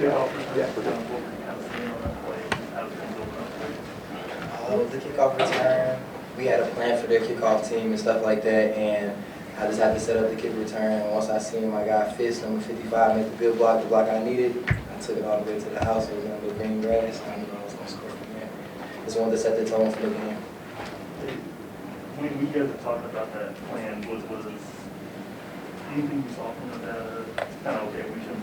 Kickoff return, what were you kind of seeing on that play? How was it building up? The kickoff return, we had a plan for their kickoff team and stuff like that, and I just had to set up the kick return. Once I seen my guy Fitz, number 55, make the good block, the block I needed, I took it all the way to the house. It was on the green grass, and I knew I was going to score from there. Just wanted to set the tone for the game. When you guys were talking about that plan, was it anything you saw from that kind of, okay, we should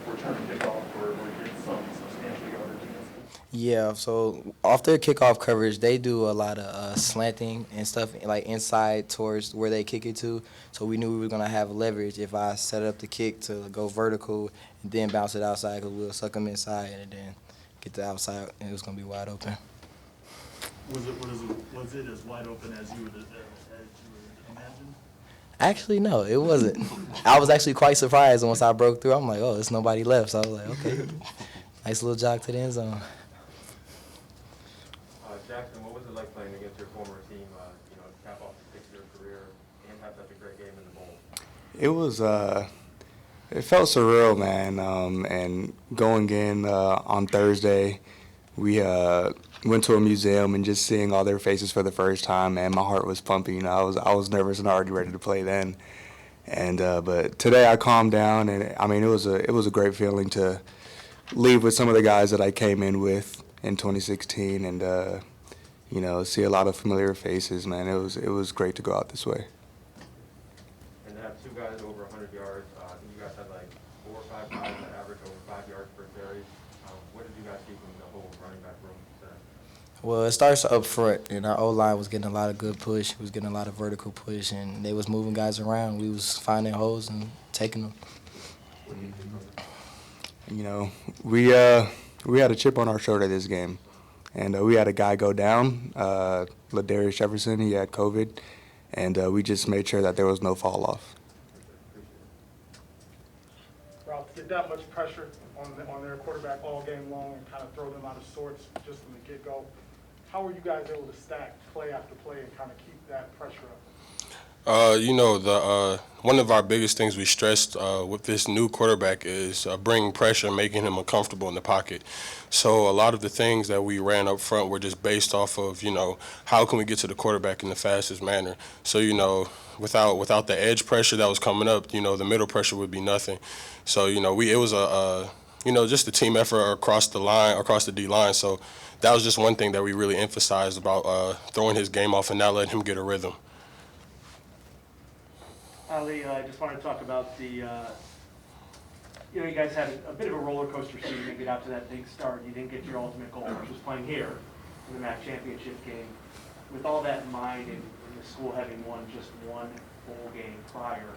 return kickoff or get some substantial yardage against it? Yeah, so off their kickoff coverage, they do a lot of slanting and stuff, like inside towards where they kick it to. So we knew we were going to have leverage if I set up the kick to go vertical and then bounce it outside, because we'll suck them inside and then get the outside, and it was going to be wide open. Was it as wide open as you would imagine? Actually, no, it wasn't. I was actually quite surprised once I broke through. I'm like, oh, there's nobody left. So I was like, okay, nice little jog to the end zone. Jackson, what was it like playing against your former team, to cap off a 6-year career and have such a great game in the bowl? It was, it felt surreal, man. And going in on Thursday, we went to a museum and just seeing all their faces for the first time, man, my heart was pumping. I was nervous and already ready to play then. And but today I calmed down, and I mean it was a great feeling to leave with some of the guys that I came in with in 2016, and see a lot of familiar faces, man. It was great to go out this way. And to have two guys over 100 yards, I think you guys had like 4 or 5 guys that average over 5 yards per carry. What did you guys see from the whole running back room today? Well, it starts up front, and our O-line was getting a lot of good push. We was getting a lot of vertical push, and they was moving guys around. We was finding holes and taking them. What do you think of We it? had a chip on our shoulder this game, and we had a guy go down, Ladarius Jefferson. He had COVID, and we just made sure that there was no fall off. Ralph, get that much pressure on their quarterback all game long and kind of throw them out of sorts just from the get-go. How were you guys able to stack play after play and kind of keep that pressure up? One of our biggest things we stressed with this new quarterback is bringing pressure, making him uncomfortable in the pocket. So a lot of the things that we ran up front were just based off of, how can we get to the quarterback in the fastest manner? So, without the edge pressure that was coming up, the middle pressure would be nothing. So, it was just a team effort across the D line. So that was just one thing that we really emphasized about throwing his game off and not letting him get a rhythm. Ali, I just wanted to talk about the, you guys had a bit of a roller coaster season to get out to that big start. You didn't get your ultimate goal, which was playing here in the MAC championship game. With all that in mind, and the school having won just one bowl game prior,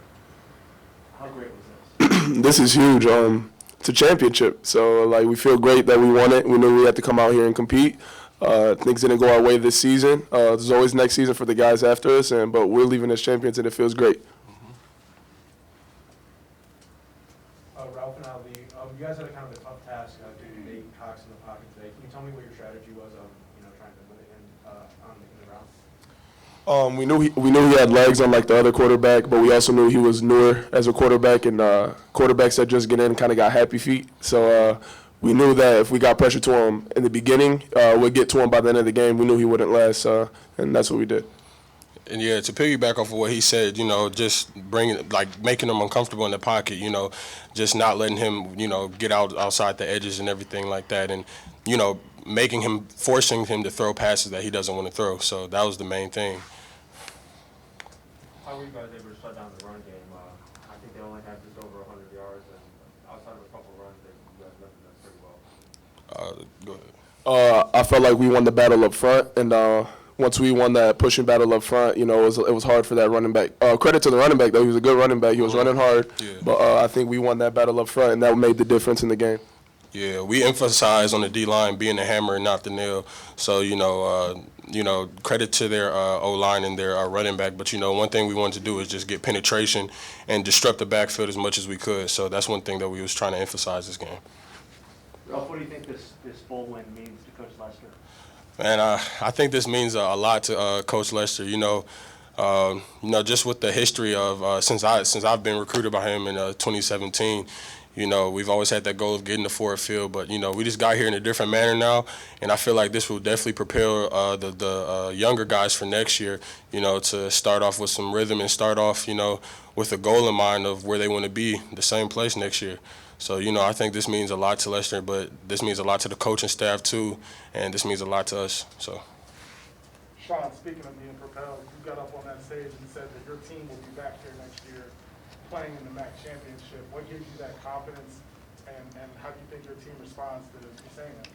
how great was this? This is huge. It's a championship, so we feel great that we won it. We knew we had to come out here and compete. Things didn't go our way this season. There's always next season for the guys after us, but we're leaving as champions, and it feels great. Ralph and Ali, you guys had a kind of a tough task due to Nate Cox in the pocket today. Can you tell me what your strategy was trying to limit him in the route? We knew he had legs unlike the other quarterback, but we also knew he was newer as a quarterback, and quarterbacks that just get in kind of got happy feet. So we knew that if we got pressure to him in the beginning, we'd get to him by the end of the game. We knew he wouldn't last, and that's what we did. And yeah, to piggyback off of what he said, just making him uncomfortable in the pocket, just not letting him, get outside the edges and everything like that, and forcing him to throw passes that he doesn't want to throw. So that was the main thing. How were you guys able to shut down the run game? I think they only had just over 100 yards, and outside of a couple runs, you guys left them pretty well. Go ahead. I felt like we won the battle up front, and once we won that pushing battle up front, it was hard for that running back. Credit to the running back, though. He was a good running back. He was running hard. Yeah. But I think we won that battle up front, and that made the difference in the game. Yeah, we emphasize on the D-line being the hammer and not the nail. So, credit to their O-line and their running back. But, one thing we wanted to do is just get penetration and disrupt the backfield as much as we could. So that's one thing that we was trying to emphasize this game. Ralph, what do you think this bowl win means to Coach Lester? Man, I think this means a lot to Coach Lester. Just with the history of since I've been recruited by him in 2017, You know, we've always had that goal of getting to Ford Field, but, you know, we just got here in a different manner now, and I feel like this will definitely prepare the younger guys for next year, you know, to start off with some rhythm and start off, you know, with a goal in mind of where they want to be, the same place next year. So, you know, I think this means a lot to Lester, but this means a lot to the coaching staff too, and this means a lot to us. So. Sean, speaking of being propelled, you got up on that stage and said that your team will be back here next year playing in the MAC championship. What gives you that confidence, and how do you think your team responds to you saying that?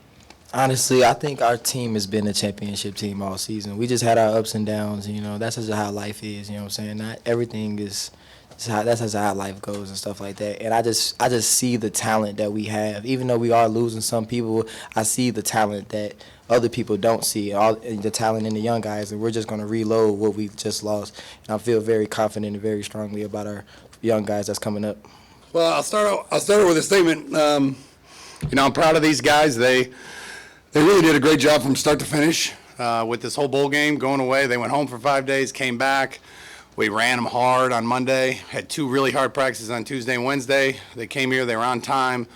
Honestly, I think our team has been a championship team all season. We just had our ups and downs, you know. That's just how life is, you know what I'm saying? Not everything is that's just how life goes and stuff like that. And I just see the talent that we have. Even though we are losing some people, I see the talent that other people don't see, all the talent in the young guys, and we're just going to reload what we just lost. And I feel very confident and very strongly about our young guys that's coming up. Well, I'll start with a statement. You know, I'm proud of these guys. They really did a great job from start to finish with this whole bowl game going away. They went home for 5 days, came back. We ran them hard on Monday, had 2 really hard practices on Tuesday and Wednesday. They came here, they were on time.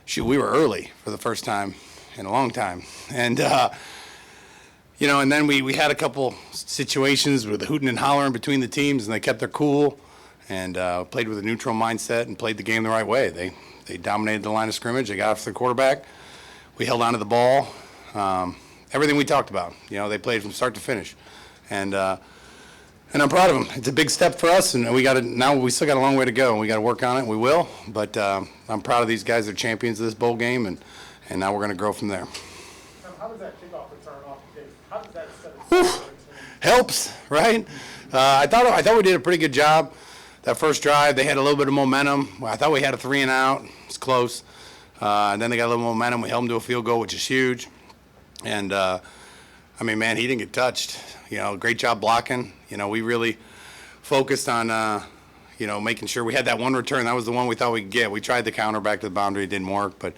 Shoot, we were early for the first time in a long time. And, you know, and then we had a couple situations with the hooting and hollering between the teams, and they kept their cool and played with a neutral mindset and played the game the right way. They dominated the line of scrimmage. They got after the quarterback. We held on to the ball. Everything we talked about. You know, they played from start to finish. And I'm proud of them. It's a big step for us, and now we still got a long way to go, and we got to work on it, and we will. But I'm proud of these guys. They're champions of this bowl game, and now we're going to grow from there. How does that kickoff return off the gate? How does that set us up? Helps, right? I thought we did a pretty good job. That first drive, they had a little bit of momentum. I thought we had a 3-and-out. It's close. And then they got a little momentum. We held them to a field goal, which is huge. And, I mean, man, he didn't get touched. You know, great job blocking. You know, we really focused on, you know, making sure we had that one return. That was the one we thought we could get. We tried the counter back to the boundary. It didn't work. But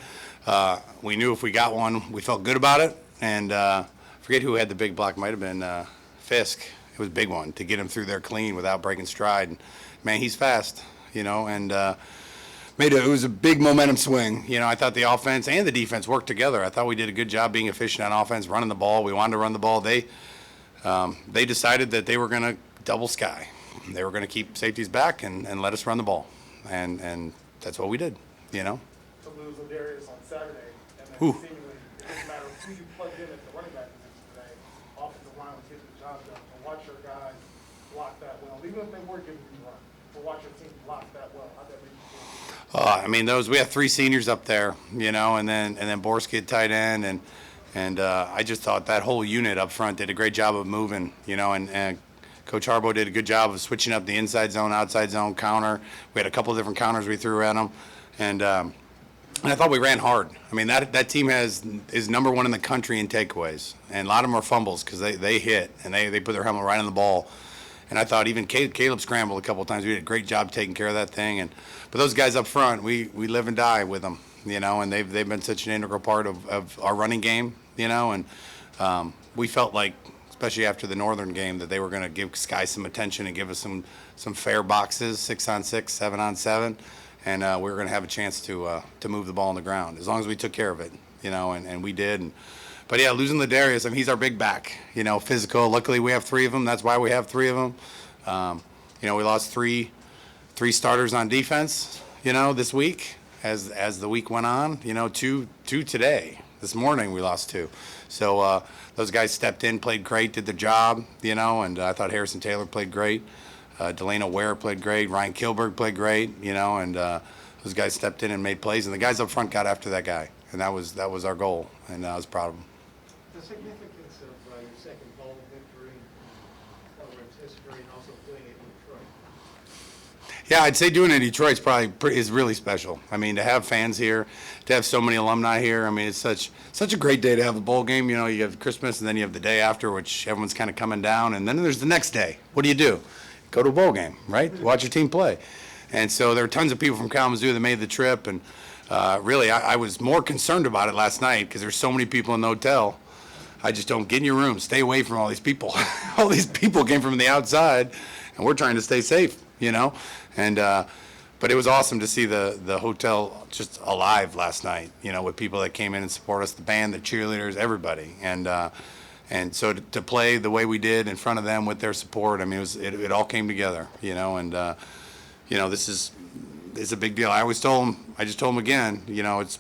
we knew if we got one, we felt good about it. And I forget who had the big block. It might have been Fisk. It was a big one to get him through there clean without breaking stride. And, man, he's fast, you know, and it was a big momentum swing. You know, I thought the offense and the defense worked together. I thought we did a good job being efficient on offense, running the ball. We wanted to run the ball. They decided that they were going to double sky. They were going to keep safeties back and let us run the ball. And that's what we did, you know. To lose Ladarius on Saturday, and then Ooh. seemingly, it doesn't matter who you plugged in at the running back position today, offensive line was getting the job done. To watch your guys block that well, even if they were giving you a run, to watch your team block that well, how'd that make you feel? I mean, we had 3 seniors up there, you know, and then Borski at tight end, and I just thought that whole unit up front did a great job of moving, you know, and Coach Harbaugh did a good job of switching up the inside zone, outside zone, counter. We had a couple of different counters we threw at them, and I thought we ran hard. I mean, that team is #1 in the country in takeaways, and a lot of them are fumbles because they hit, and they put their helmet right on the ball. And I thought even Caleb scrambled a couple of times. We did a great job taking care of that thing. But those guys up front, we live and die with them, you know, and they've been such an integral part of our running game, you know. And we felt like, especially after the Northern game, that they were going to give Sky some attention and give us some fair boxes, 6-on-6, 7-on-7. And we were going to have a chance to move the ball on the ground as long as we took care of it, you know, and we did. But, yeah, losing Ladarius, I mean, he's our big back, you know, physical. Luckily, we have 3 of them. That's why we have 3 of them. You know, we lost three starters on defense, you know, this week as the week went on. You know, two today. This morning we lost 2. So those guys stepped in, played great, did their job, you know, and I thought Harrison Taylor played great. Delano Ware played great. Ryan Kilberg played great, you know, and those guys stepped in and made plays. And the guys up front got after that guy, and that was our goal, and I was proud of them. The significance of your second bowl victory in Colorado's history, and also doing it in Detroit. Yeah, I'd say doing it in Detroit's is really special. I mean, to have fans here, to have so many alumni here. I mean, it's such a great day to have a bowl game. You know, you have Christmas, and then you have the day after, which everyone's kind of coming down, and then there's the next day. What do? Go to a bowl game, right? Watch your team play. And so there were tons of people from Kalamazoo that made the trip, and really, I was more concerned about it last night because there's so many people in the hotel. I just don't get in your room. Stay away from all these people. All these people came from the outside, and we're trying to stay safe, you know. But but it was awesome to see the hotel just alive last night, with people that came in and support us, the band, the cheerleaders, everybody. And so to play the way we did in front of them with their support, I mean, it all came together, and this is a big deal. I just told them again, it's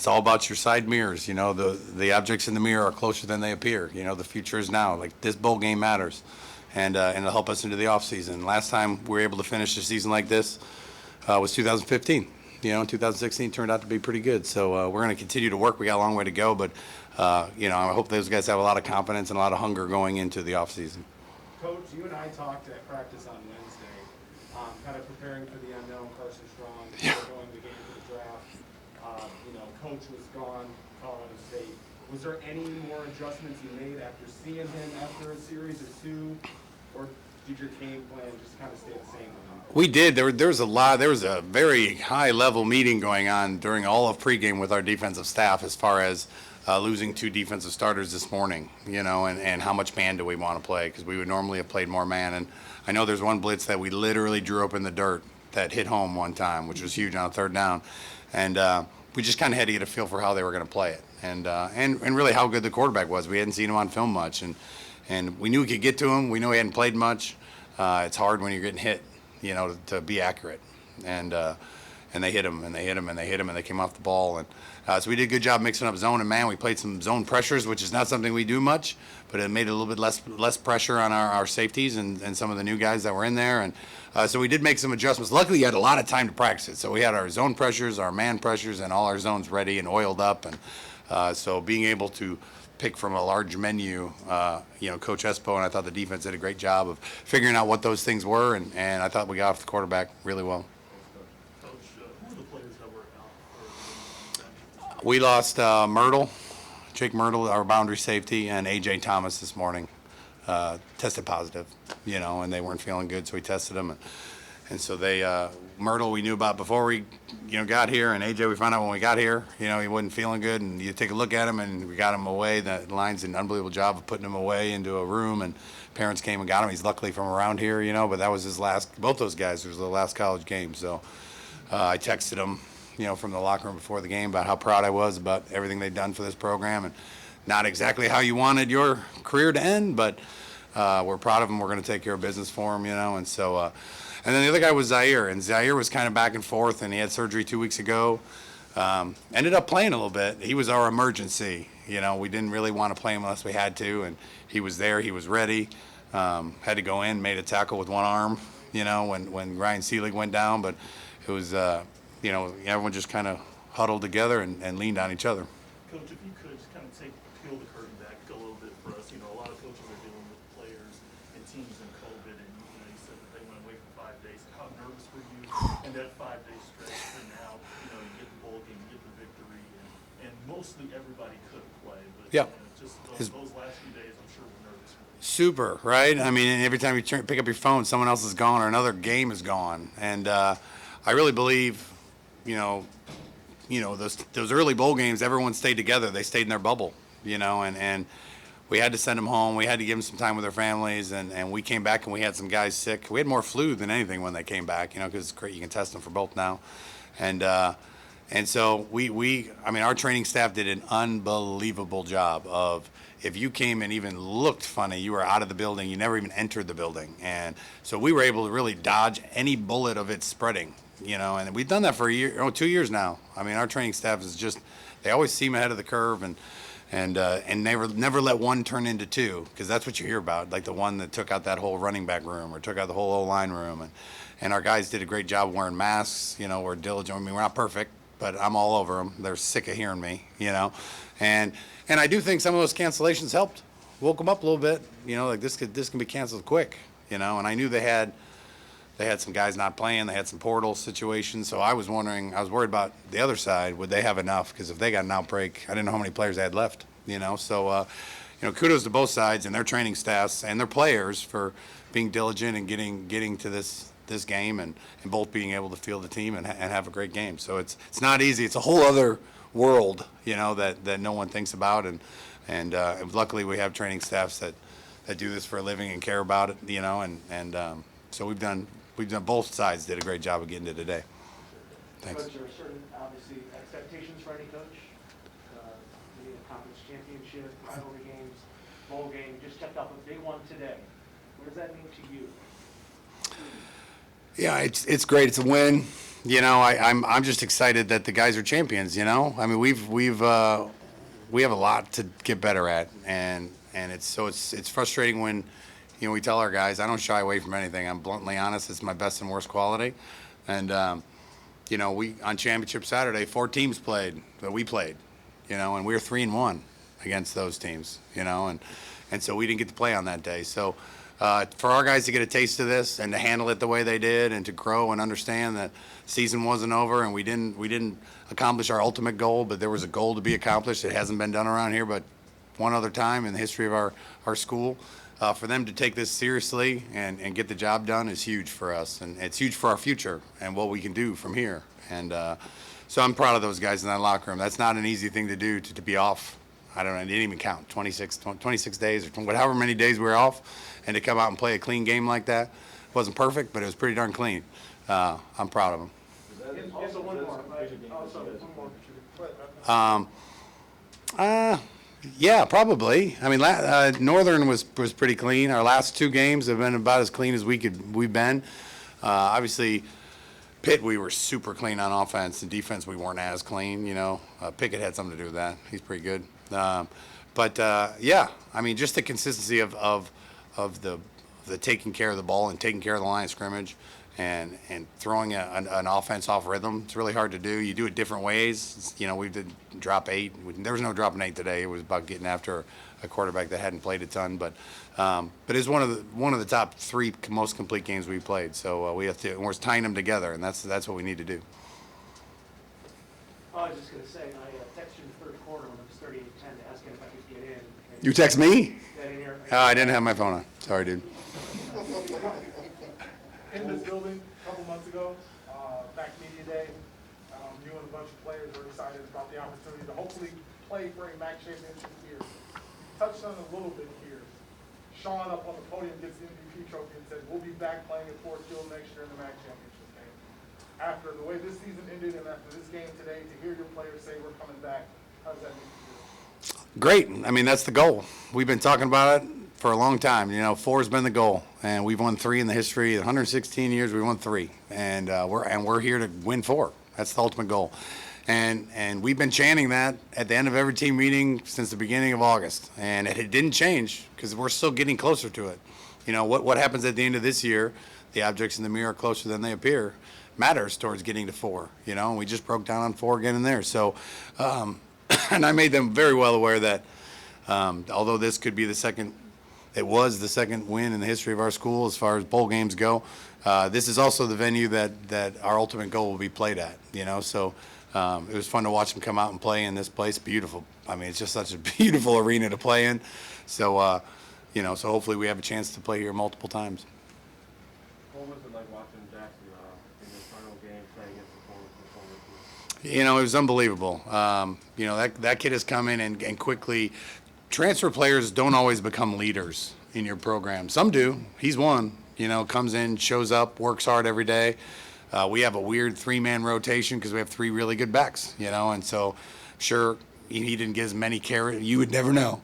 all about your side mirrors. The objects in the mirror are closer than they appear. The future is now. Like, this bowl game matters, and it'll help us into the offseason. Last time we were able to finish a season like this was 2015. 2016 turned out to be pretty good. So we're going to continue to work. We got a long way to go, but I hope those guys have a lot of confidence and a lot of hunger going into the offseason. Coach, you and I talked at practice on Wednesday, kind of preparing for the unknown, Carson Strong, going the game for the draft. Coach was gone, Colorado State. Was there any more adjustments you made after seeing him after a series or two, or did your game plan just kind of stay the same with him? We did. There was a very high level meeting going on during all of pregame with our defensive staff as far as losing 2 defensive starters this morning, and how much man do we want to play, because we would normally have played more man. And I know there's one blitz that we literally drew up in the dirt that hit home one time, which was huge on a 3rd down. And we just kind of had to get a feel for how they were going to play it, and really how good the quarterback was. We hadn't seen him on film much, and we knew we could get to him. We knew he hadn't played much. It's hard when you're getting hit, to be accurate. And they hit him, and they hit him, and they hit him, and they came off the ball. And so we did a good job mixing up zone and man. We played some zone pressures, which is not something we do much, but it made it a little bit less pressure on our safeties and some of the new guys that were in there. And so we did make some adjustments. Luckily, you had a lot of time to practice it. So we had our zone pressures, our man pressures, and all our zones ready and oiled up. And so being able to pick from a large menu, Coach Espo and I thought the defense did a great job of figuring out what those things were, and I thought we got off the quarterback really well. Coach, who are the players that were out? We lost Jake Myrtle, our boundary safety, and A.J. Thomas this morning. Tested positive, and they weren't feeling good, so we tested them. And so Myrtle we knew about before we, got here, and A.J. we found out when we got here, he wasn't feeling good, and you take a look at him, and we got him away. The line's did an unbelievable job of putting him away into a room, and parents came and got him. He's luckily from around here, but that was his last, both those guys, it was the last college game. So I texted him, from the locker room before the game about how proud I was about everything they'd done for this program, and not exactly how you wanted your career to end, but we're proud of him. We're going to take care of business for him, and so, and then the other guy was Zaire, and Zaire was kind of back and forth, and he had surgery 2 weeks ago. Ended up playing a little bit. He was our emergency. We didn't really want to play him unless we had to, and he was there. He was ready. Had to go in, made a tackle with one arm, when Ryan Seelig went down, but it was, everyone just kind of huddled together and leaned on each other. Coach, if you could just kind of peel the curtain back a little bit for us. A lot of coaches are dealing with players and teams in COVID, and you said that they went away for 5 days. How nervous were you in that 5-day stretch? And now, you get the bowl game, you get the victory, and mostly everybody could play, but Yeah. Just those last few days, I'm sure were nervous for you. Super, right? I mean, every time you pick up your phone, someone else is gone or another game is gone. And I really believe, those early bowl games, everyone stayed together. They stayed in their bubble, and we had to send them home. We had to give them some time with their families, and we came back and we had some guys sick. We had more flu than anything when they came back, because it's great. You can test them for both now. And so our training staff did an unbelievable job of, if you came and even looked funny, you were out of the building. You never even entered the building. And so we were able to really dodge any bullet of it spreading, and we've done that for 2 years now. Our training staff is just, they always seem ahead of the curve, and never let one turn into two, because that's what you hear about, like the one that took out that whole running back room or took out the whole O-line room. And our guys did a great job wearing masks. We're diligent. We're not perfect, but I'm all over them. They're sick of hearing me, And I do think some of those cancellations helped, woke them up a little bit. Like this can be canceled quick, And I knew they had some guys not playing. They had some portal situations. So I was worried about the other side. Would they have enough? Because if they got an outbreak, I didn't know how many players they had left, So, kudos to both sides and their training staffs and their players for being diligent and getting to this game and both being able to field the team and have a great game. So it's not easy. It's a whole other world, that no one thinks about. And luckily we have training staffs that do this for a living and care about it, and so we've done we've done, both sides did a great job of getting to today. Thanks. Coach, there are certain, obviously, expectations for any coach. Winning a conference championship, rivalry games, bowl game, just checked off a big one today. What does that mean to you? Yeah, it's great. It's a win. You know, I'm just excited that the guys are champions. You know, I mean we have a lot to get better at, and it's frustrating when, you know, we tell our guys, I don't shy away from anything. I'm bluntly honest. It's my best and worst quality, and you know, we on Championship Saturday 4 teams played that we played, you know, and we were 3-1 against those teams, you know, and so we didn't get to play on that day. So for our guys to get a taste of this and to handle it the way they did and to grow and understand that season wasn't over and we didn't accomplish our ultimate goal, but there was a goal to be accomplished. It hasn't been done around here but one other time in the history of our school. For them to take this seriously and get the job done is huge for us, and it's huge for our future and what we can do from here. And so I'm proud of those guys in that locker room. That's not an easy thing to do, to be off. I don't know, I didn't even count, 26 days or however many days we were off, and to come out and play a clean game like that. It wasn't perfect, but it was pretty darn clean. I'm proud of them. Also, one more. Yeah, probably. I mean, Northern was pretty clean. Our last 2 games have been about as clean as we've been. Obviously, Pitt, we were super clean on offense, and defense we weren't as clean. You know, Pickett had something to do with that. He's pretty good. But yeah, I mean, just the consistency of the taking care of the ball and taking care of the line of scrimmage. And throwing an offense off rhythm, it's really hard to do. You do it different ways. You know, we did drop 8. There was no dropping 8 today. It was about getting after a quarterback that hadn't played a ton. But it's one of the top 3 most complete games we played. So we have to. We're tying them together, and that's what we need to do. I was just going to say, I texted you in the third quarter when it was 38-10 to ask him if I could get in. You text me? Get in here. I didn't have my phone on. Sorry, dude. In this building a couple months ago, back media day, you and a bunch of players were excited about the opportunity to hopefully play for a MAC championship here. You touched on it a little bit here. Sean up on the podium gets the MVP trophy and said, we'll be back playing at Ford Field next year in the MAC championship game. After the way this season ended and after this game today, to hear your players say we're coming back, how does that make you feel? Great. I mean, that's the goal. We've been talking about it for a long time. You know, 4 has been the goal, and we've won 3 in the history. 116 years, we won 3, and we're here to win 4. That's the ultimate goal, and we've been chanting that at the end of every team meeting since the beginning of August, and it didn't change because we're still getting closer to it. You know, what happens at the end of this year, the objects in the mirror are closer than they appear, matters towards getting to 4. You know, and we just broke down on 4 again in there. So, and I made them very well aware that although this could be the second. It was the second win in the history of our school as far as bowl games go. This is also the venue that our ultimate goal will be played at, you know. So it was fun to watch them come out and play in this place. Beautiful. I mean, it's just such a beautiful arena to play in. So, you know, so hopefully we have a chance to play here multiple times. What was it like watching Jackson in his final game play against the former team? You know, it was unbelievable. You know, that kid has come in and quickly. Transfer players don't always become leaders in your program. Some do. He's one. You know, comes in, shows up, works hard every day. We have a weird 3-man rotation because we have 3 really good backs, you know, and so sure, he didn't get as many carries. You would never know.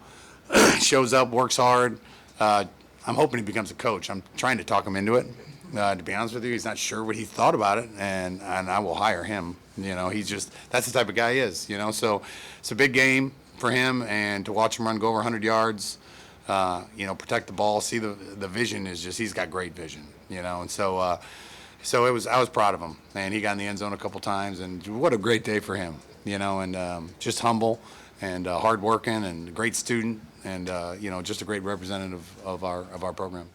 Shows up, works hard. I'm hoping he becomes a coach. I'm trying to talk him into it. To be honest with you, he's not sure what he thought about it, and I will hire him. You know, that's the type of guy he is, you know, so it's a big game for him, and to watch him go over 100 yards, you know, protect the ball, see the vision is just, he's got great vision, you know, and so I was proud of him, and he got in the end zone a couple times, and what a great day for him, you know, and just humble and hardworking and a great student, and you know, just a great representative of our program.